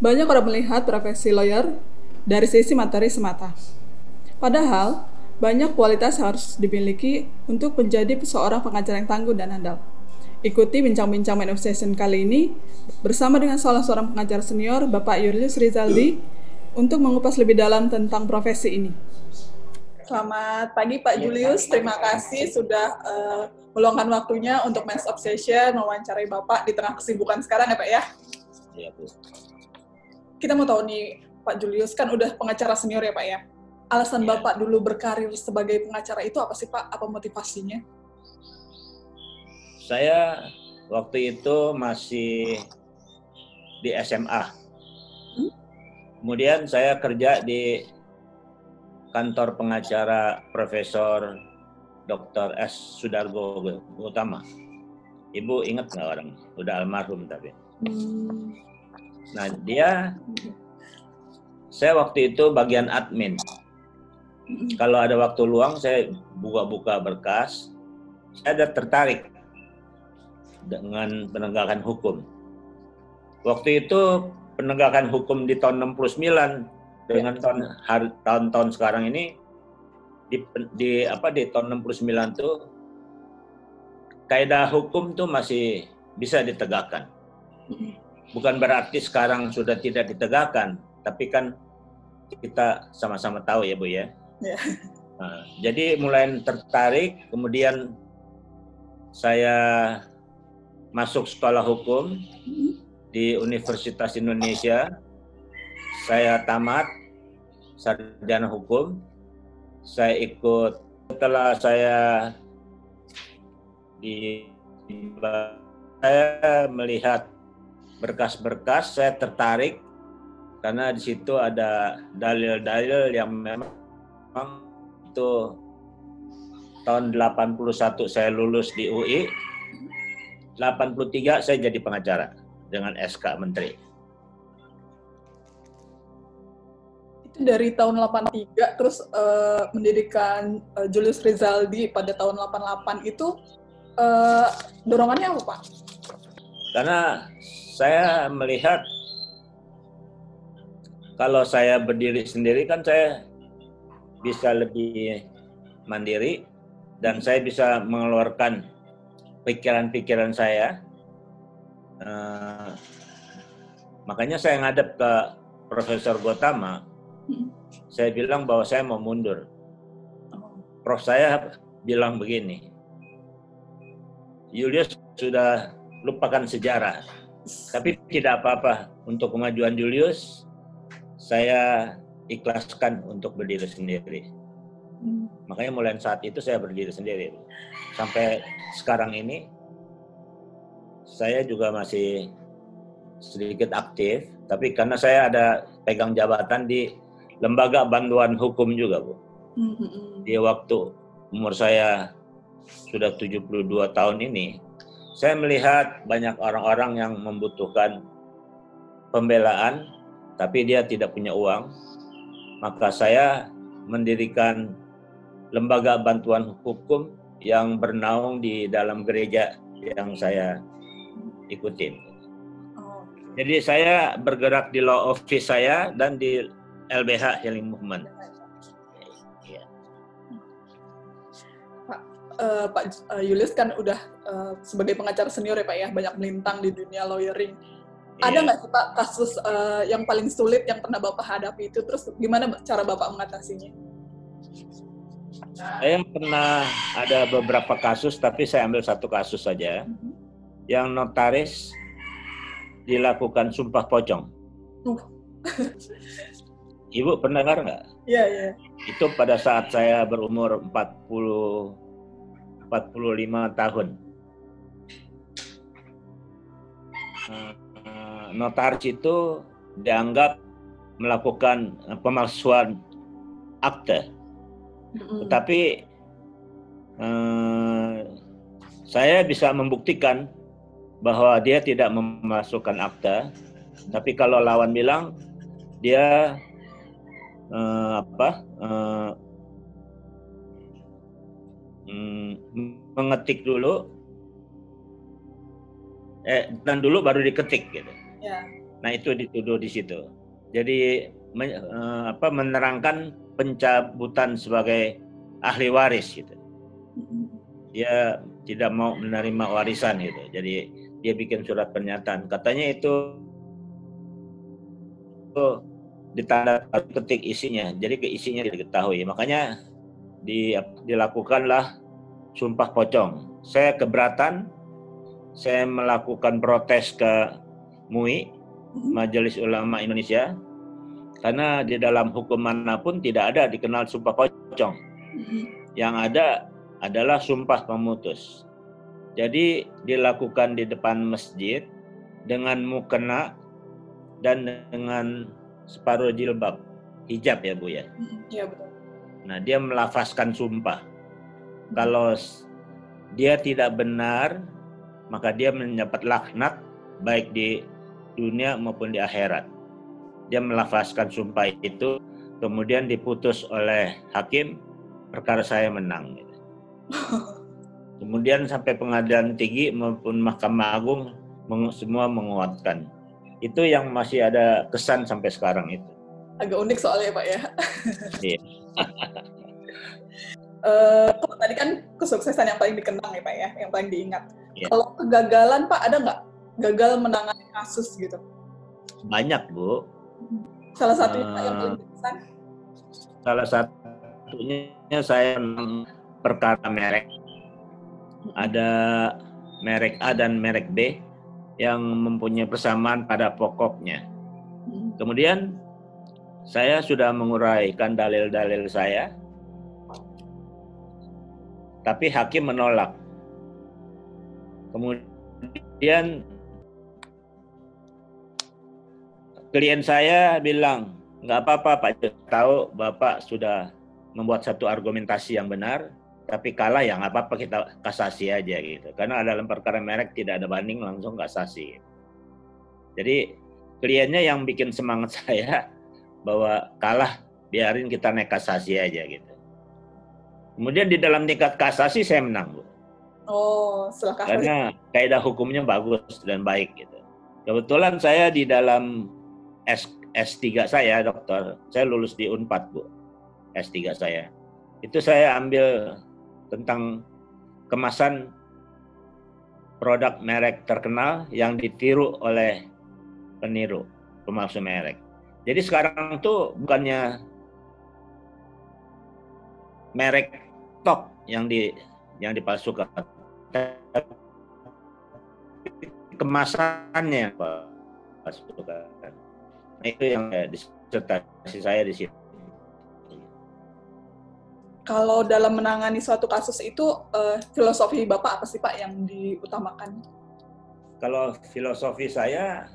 Banyak orang melihat profesi lawyer dari sisi materi semata. Padahal, banyak kualitas harus dimiliki untuk menjadi seorang pengacara yang tangguh dan handal. Ikuti bincang-bincang Man Obsession kali ini bersama dengan salah seorang pengacara senior, Bapak Julius Rizaldi, untuk mengupas lebih dalam tentang profesi ini. Selamat pagi Pak Julius, terima kasih sudah meluangkan waktunya untuk Man Obsession mewawancarai Bapak di tengah kesibukan sekarang ya Pak ya. Iya, Bu. Kita mau tahu nih Pak Julius, kan udah pengacara senior ya Pak ya. Alasan Iya. Bapak dulu berkarir sebagai pengacara itu apa sih Pak? Apa motivasinya? Saya waktu itu masih di SMA. Kemudian saya kerja di kantor pengacara Profesor Dr. S. Sudargo Utama. Ibu ingat nggak orang? Udah almarhum tapi. Nah, saya waktu itu bagian admin. Kalau ada waktu luang, saya buka-buka berkas. Saya ada tertarik dengan penegakan hukum. Waktu itu penegakan hukum di tahun 69 dengan tahun-tahun sekarang ini di tahun 69 tuh kaidah hukum tuh masih bisa ditegakkan. Bukan berarti sekarang sudah tidak ditegakkan, tapi kan kita sama-sama tahu ya Bu ya. Ya. Nah, jadi mulai tertarik, kemudian saya masuk sekolah hukum di Universitas Indonesia. Saya tamat sarjana hukum. Saya ikut setelah saya melihat berkas-berkas, saya tertarik karena di situ ada dalil-dalil yang memang itu tahun 81 saya lulus di UI, 83 saya jadi pengacara dengan SK Menteri. Itu dari tahun 83 terus mendirikan Julius Rizaldi pada tahun 88 itu dorongannya apa Pak? Karena saya melihat kalau saya berdiri sendiri kan saya bisa lebih mandiri dan saya bisa mengeluarkan pikiran-pikiran saya. Makanya saya ngadep ke Profesor Gotama. Saya bilang bahwa saya mau mundur. Prof saya bilang begini, Julius sudah lupakan sejarah, tapi tidak apa-apa, untuk kemajuan Julius saya ikhlaskan untuk berdiri sendiri. Makanya mulai saat itu saya berdiri sendiri. Sampai sekarang ini saya juga masih sedikit aktif, tapi karena saya ada pegang jabatan di Lembaga Bantuan Hukum juga, Bu. Di waktu umur saya sudah 72 tahun ini, saya melihat banyak orang-orang yang membutuhkan pembelaan, tapi dia tidak punya uang. Maka saya mendirikan Lembaga Bantuan Hukum yang bernaung di dalam gereja yang saya ikutin. Jadi saya bergerak di law office saya dan di LBH Healing Movement. Pak Julius kan udah sebagai pengacara senior ya Pak ya, banyak melintang di dunia lawyering. Ada nggak sih Pak kasus yang paling sulit yang pernah Bapak hadapi itu, terus gimana cara Bapak mengatasinya? Saya pernah ada beberapa kasus, tapi saya ambil satu kasus saja. Yang notaris dilakukan sumpah pocong. Ibu pernah dengar nggak? Iya, iya. Itu pada saat saya berumur 45 tahun. Notaris itu dianggap melakukan pemalsuan akte. Tetapi saya bisa membuktikan bahwa dia tidak memasukkan akte. Tapi kalau lawan bilang dia mengetik dulu dan dulu baru diketik gitu. Ya. Nah itu dituduh di situ. Jadi menerangkan pencabutan sebagai ahli waris gitu. Dia tidak mau menerima warisan gitu. Jadi dia bikin surat pernyataan. Katanya itu ditanda ketik isinya. Jadi isinya diketahui. Makanya dilakukanlah sumpah pocong. Saya keberatan. Saya melakukan protes ke MUI, Majelis Ulama Indonesia, karena di dalam hukum manapun tidak ada dikenal sumpah pocong. Yang ada adalah sumpah pemutus. Jadi dilakukan di depan masjid dengan mukena dan dengan separuh jilbab, hijab ya Bu ya. Iya betul. Nah dia melafazkan sumpah. Kalau dia tidak benar, maka dia mendapat laknat baik di dunia maupun di akhirat. Dia melafazkan sumpah itu, kemudian diputus oleh hakim, perkara saya menang. Kemudian sampai pengadilan tinggi maupun Mahkamah Agung semua menguatkan. Itu yang masih ada kesan sampai sekarang itu. Agak unik soalnya Pak ya. Iya. Kalau tadi kan kesuksesan yang paling dikenang ya Pak ya, yang paling diingat. Ya. Kalau kegagalan Pak, ada nggak gagal menangani kasus gitu? Banyak Bu. Salah satunya Pak yang paling berkesan? Salah satunya saya perkara merek. Ada merek A dan merek B yang mempunyai persamaan pada pokoknya. Kemudian saya sudah menguraikan dalil-dalil saya, tapi hakim menolak. Kemudian klien saya bilang, nggak apa-apa Pak, tahu Bapak sudah membuat satu argumentasi yang benar, tapi kalah ya nggak apa-apa, kita kasasi aja gitu. Karena dalam perkara merek tidak ada banding, langsung kasasi. Jadi kliennya yang bikin semangat saya bahwa kalah, biarin kita naik kasasi aja gitu. Kemudian di dalam tingkat kasasi saya menang Bu. Oh, setelah kasasi. Karena kaidah hukumnya bagus dan baik gitu. Kebetulan saya di dalam S3 saya dokter, saya lulus di Unpad Bu. S3 saya. Itu saya ambil tentang kemasan produk merek terkenal yang ditiru oleh peniru, pemalsu merek. Jadi sekarang tuh bukannya merek top yang dipalsukan, kemasannya palsukan. Nah, itu yang disertasi saya di situ. Kalau dalam menangani suatu kasus itu, filosofi Bapak apa sih Pak yang diutamakan? Kalau filosofi saya,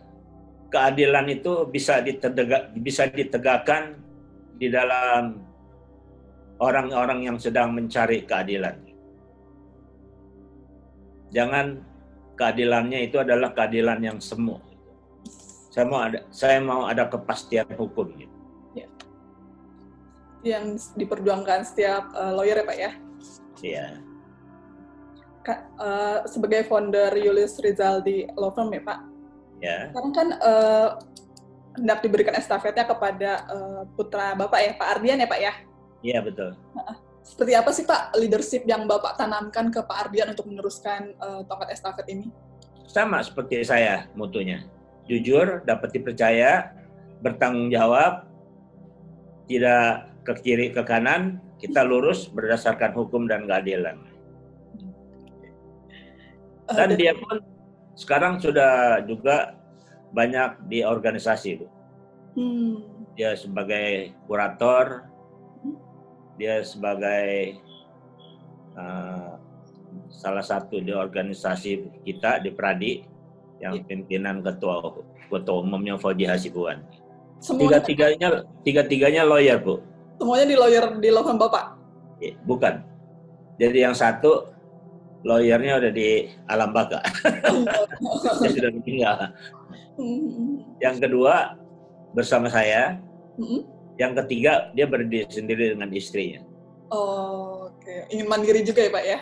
keadilan itu bisa ditegakkan di dalam orang-orang yang sedang mencari keadilan. Jangan keadilannya itu adalah keadilan yang semu. Saya mau ada kepastian hukum. Gitu. Ya. Yang diperjuangkan setiap lawyer ya Pak ya? Iya. Sebagai founder Julius Rizaldi Law Firm ya Pak? Ya. Sekarang kan hendak diberikan estafetnya kepada putra Bapak ya, Pak Ardian ya Pak ya? Iya betul. Seperti apa sih Pak leadership yang Bapak tanamkan ke Pak Ardian untuk meneruskan tongkat estafet ini? Sama seperti saya mutunya. Jujur, dapat dipercaya, bertanggung jawab, tidak ke kiri ke kanan, kita lurus berdasarkan hukum dan keadilan. Dan dia pun sekarang sudah juga banyak di organisasi, Bu. Dia sebagai kurator, dia sebagai salah satu di organisasi kita di Pradi yang pimpinan ketua umumnya Fauji Hasibuan. Tiga-tiganya lawyer, Bu. Semuanya di law firm Bapak? Bukan. Jadi yang satu lawyernya udah di alam baka. Dia sudah meninggal. Yang kedua bersama saya. Yang ketiga dia berdiri sendiri dengan istrinya. Oh, oke. Ingin mandiri juga ya Pak ya?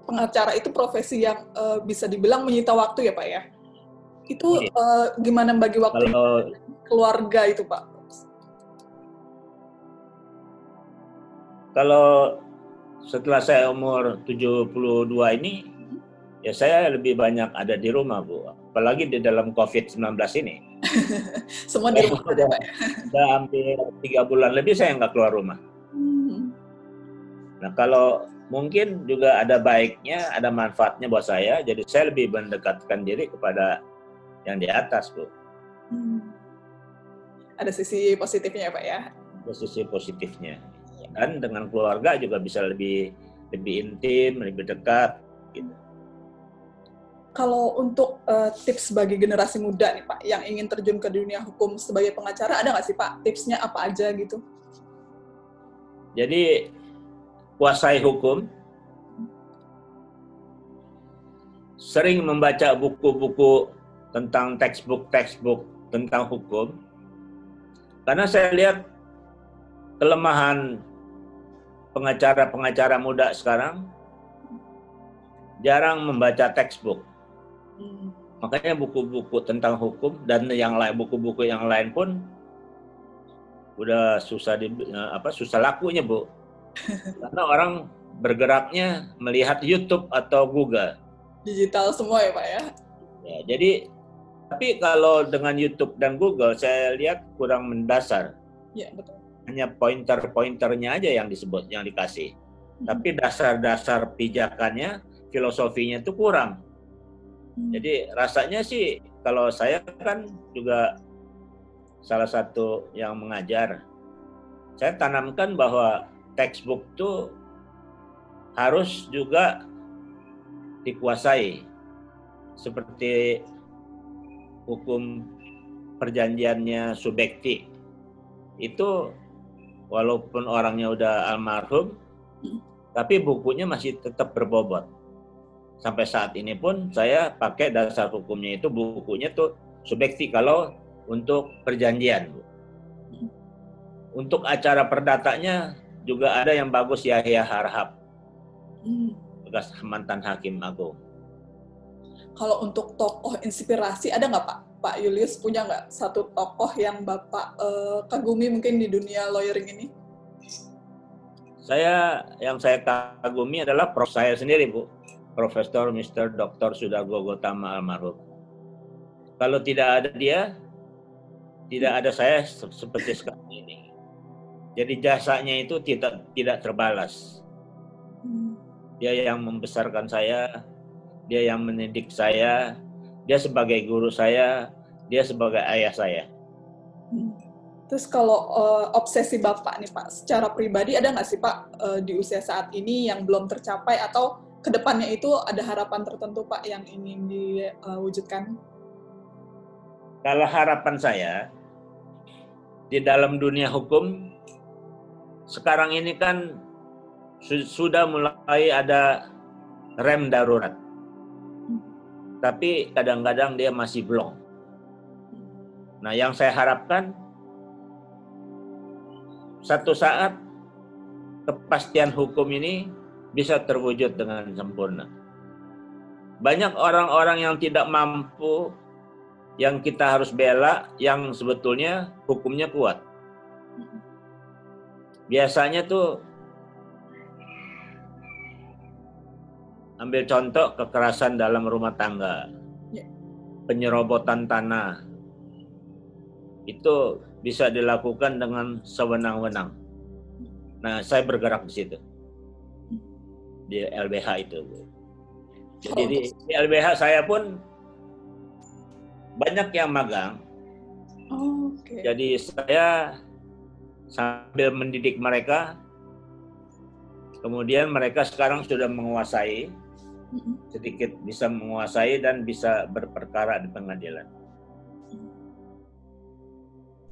Pengacara itu profesi yang bisa dibilang menyita waktu ya Pak ya? Itu gimana bagi waktu keluarga itu, Pak? Kalau setelah saya umur 72 ini, ya saya lebih banyak ada di rumah, Bu. Apalagi di dalam COVID-19 ini. Semua di rumah ada, Pak. Udah hampir 3 bulan lebih saya nggak keluar rumah. Nah, kalau mungkin juga ada baiknya, ada manfaatnya buat saya, jadi saya lebih mendekatkan diri kepada yang di atas, Bu. Ada sisi positifnya, Pak, ya? Ada sisi positifnya. Dan dengan keluarga juga bisa lebih intim, lebih dekat, gitu. Kalau untuk tips bagi generasi muda nih, Pak, yang ingin terjun ke dunia hukum sebagai pengacara, ada nggak sih, Pak? Tipsnya apa aja gitu? Jadi, kuasai hukum, sering membaca buku-buku tentang textbook tentang hukum, karena saya lihat kelemahan pengacara muda sekarang jarang membaca textbook. Makanya buku-buku tentang hukum dan buku-buku yang lain pun udah susah lakunya, Bu. Karena orang bergeraknya melihat YouTube atau Google. Digital semua ya, Pak, ya? Ya, jadi tapi kalau dengan YouTube dan Google saya lihat kurang mendasar. Ya, betul. Hanya pointer-pointernya aja yang disebut, yang dikasih. Tapi dasar-dasar pijakannya, filosofinya itu kurang. Jadi rasanya sih kalau saya kan juga salah satu yang mengajar. Saya tanamkan bahwa textbook itu harus juga dikuasai. Seperti hukum perjanjiannya Subekti. Itu walaupun orangnya udah almarhum, tapi bukunya masih tetap berbobot. Sampai saat ini pun saya pakai dasar hukumnya itu, bukunya tuh Subekti kalau untuk perjanjian. Untuk acara perdatanya juga ada yang bagus, Yahya Harhab, bekas mantan hakim agung. Kalau untuk tokoh inspirasi ada nggak, Pak Julius punya nggak satu tokoh yang Bapak kagumi mungkin di dunia lawyering ini? Yang saya kagumi adalah prof saya sendiri, Bu. Profesor Mr. Dr. Sudargo Gotama almarhum. Kalau tidak ada dia, tidak ada saya seperti sekarang ini. Jadi jasanya itu tidak terbalas. Dia yang membesarkan saya, dia yang mendidik saya, dia sebagai guru saya, dia sebagai ayah saya. Terus kalau obsesi Bapak nih, Pak, secara pribadi ada nggak sih, Pak, di usia saat ini yang belum tercapai atau kedepannya itu ada harapan tertentu, Pak, yang ingin diwujudkan? Kalau harapan saya di dalam dunia hukum sekarang ini kan sudah mulai ada rem darurat. Tapi kadang-kadang dia masih belum. Nah, yang saya harapkan satu saat kepastian hukum ini bisa terwujud dengan sempurna. Banyak orang-orang yang tidak mampu, yang kita harus bela, yang sebetulnya hukumnya kuat. Biasanya tuh ambil contoh kekerasan dalam rumah tangga, penyerobotan tanah, itu bisa dilakukan dengan sewenang-wenang. Nah, saya bergerak di situ, di LBH itu. Jadi di LBH saya pun banyak yang magang. Jadi saya sambil mendidik mereka, kemudian mereka sekarang sudah menguasai, sedikit bisa menguasai dan bisa berperkara di pengadilan.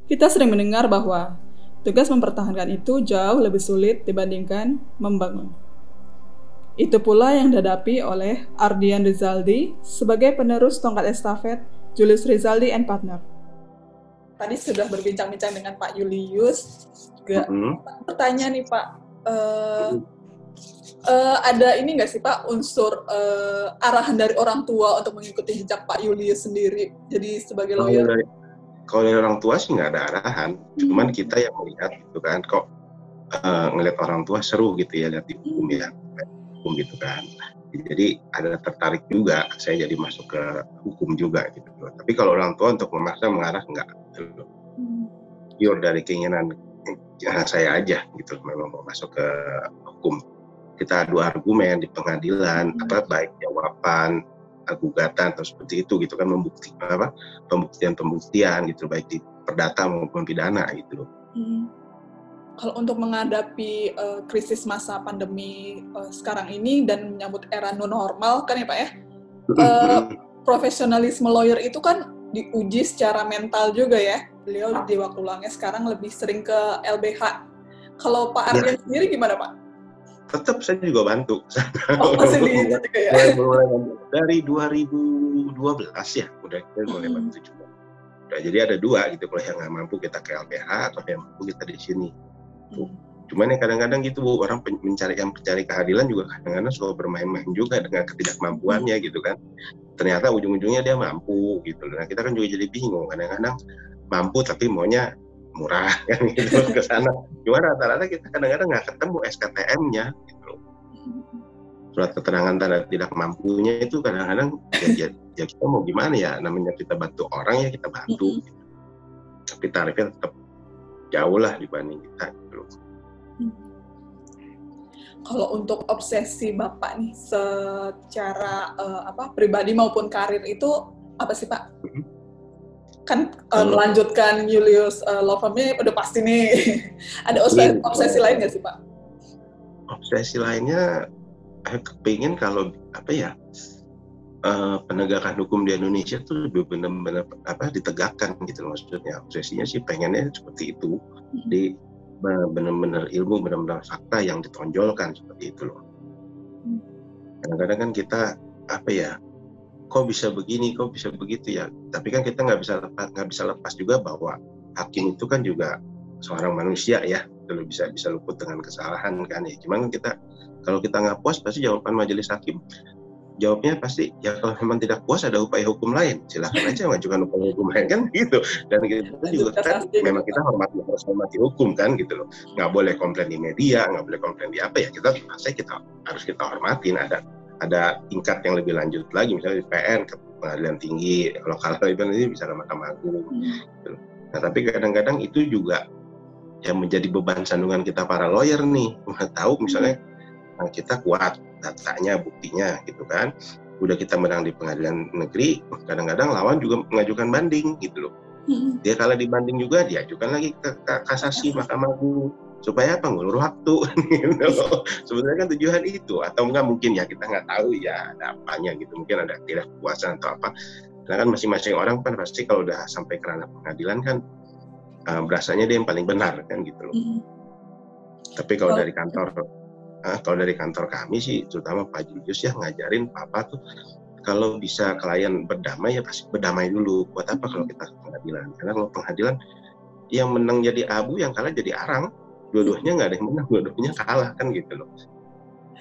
Kita sering mendengar bahwa tugas mempertahankan itu jauh lebih sulit dibandingkan membangun. Itu pula yang dihadapi oleh Ardian Rizaldi sebagai penerus tongkat estafet Julius Rizaldi and Partner. Tadi sudah berbincang-bincang dengan Pak Julius. Pertanyaan nih, Pak, Ada ini nggak sih Pak unsur arahan dari orang tua untuk mengikuti jejak Pak Julius sendiri jadi sebagai lawyer? Kalau dari orang tua sih nggak ada arahan, cuman kita yang melihat gitu kan, kok ngelihat orang tua seru gitu ya, lihat di hukum ya, hukum gitu kan. Jadi ada tertarik juga saya jadi masuk ke hukum juga gitu. Tapi kalau orang tua untuk memaksa mengarah enggak gitu. Pure dari keinginan saya aja gitu, memang mau masuk ke hukum. Kita adu argumen di pengadilan, baik jawaban, gugatan atau seperti itu gitu kan, pembuktian gitu, baik di perdata maupun pidana gitu loh. Kalau untuk menghadapi krisis masa pandemi sekarang ini dan menyambut era new normal kan ya Pak ya, profesionalisme lawyer itu kan diuji secara mental juga ya. Beliau di waktu luangnya sekarang lebih sering ke LBH. Kalau Pak Ardian sendiri gimana Pak? Tetap saya juga bantu. Masih di juga ya? Dari 2012 ya, udah mulai bantu juga. Nah, jadi ada dua gitu, kalau yang nggak mampu kita ke LBH, atau yang mampu kita di sini. Cuman ya kadang-kadang gitu Bu, orang mencari keadilan juga kadang-kadang suka bermain-main juga dengan ketidakmampuannya gitu kan. Ternyata ujung-ujungnya dia mampu gitu. Nah kita kan juga jadi bingung, kadang-kadang mampu tapi maunya murah kan gitu ke sana. Cuma rata-rata kita kadang-kadang nggak ketemu SKTM-nya gitu. Surat keterangan tanda tidak mampunya itu kadang-kadang ya kita mau gimana ya, namanya kita bantu orang ya kita bantu. Gitu. Tapi tarifnya tetap jauh lah dibanding kita gitu. Kalau untuk obsesi Bapak nih secara pribadi maupun karir itu apa sih Pak? Kan melanjutkan Julius law firm-nya udah pasti nih. Ada obsesi lain nggak sih Pak? Obsesi lainnya kepingin kalau penegakan hukum di Indonesia tuh benar-benar ditegakkan gitu loh, maksudnya. Obsesinya sih pengennya seperti itu, di benar-benar ilmu, benar-benar fakta yang ditonjolkan seperti itu loh. Kadang-kadang kan kita kok bisa begini, kok bisa begitu ya. Tapi kan kita nggak bisa lepas juga bahwa hakim itu kan juga seorang manusia ya, kalau bisa luput dengan kesalahan kan ya. Cuman kalau kita nggak puas, pasti jawaban majelis hakim jawabnya pasti ya kalau memang tidak puas ada upaya hukum lain, silakan aja mengajukan upaya hukum lain kan gitu. Dan kita juga kan memang kita harus hormati hukum kan gitu loh. Nggak boleh komplain di media, nggak boleh komplain di apa ya, kita harus kita hormatin. Ada tingkat yang lebih lanjut lagi, misalnya di PN ke pengadilan tinggi, kalau kalah itu nanti bisa ke Mahkamah Agung. Gitu. Nah tapi kadang-kadang itu juga yang menjadi beban sandungan kita para lawyer nih, tahu misalnya kita kuat datanya, buktinya gitu kan, udah kita menang di pengadilan negeri, kadang-kadang lawan juga mengajukan banding gitu loh. Dia kalah di banding juga diajukan lagi ke kasasi Mahkamah Agung, supaya apa, ngulur waktu gitu. Sebenarnya kan tujuan itu, atau enggak mungkin ya kita nggak tahu ya ada apanya gitu, mungkin ada tidak kepuasan atau apa. Karena kan masing-masing orang kan pasti kalau udah sampai ke ranah pengadilan kan berasanya dia yang paling benar kan gitu loh. Tapi kalau dari kantor kami sih, terutama Pak Julius ya ngajarin Papa tuh, kalau bisa klien berdamai ya pasti berdamai dulu. Buat apa kalau kita pengadilan? Karena kalau pengadilan yang menang jadi abu, yang kalah jadi arang. Dua-duanya nggak ada yang menang, dua-duanya kalah kan gitu loh.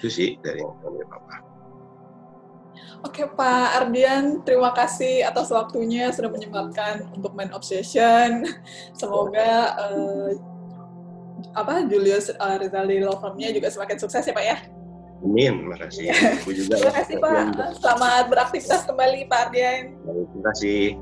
Itu sih dari yang dari Papa. Oke Pak Ardian, terima kasih atas waktunya sudah menyempatkan untuk main Obsession. Semoga Julius Rizaldi Law Firm-nya juga semakin sukses ya Pak ya. Amin, makasih. Terima kasih Pak. Selamat beraktivitas kembali Pak Ardian. Terima kasih.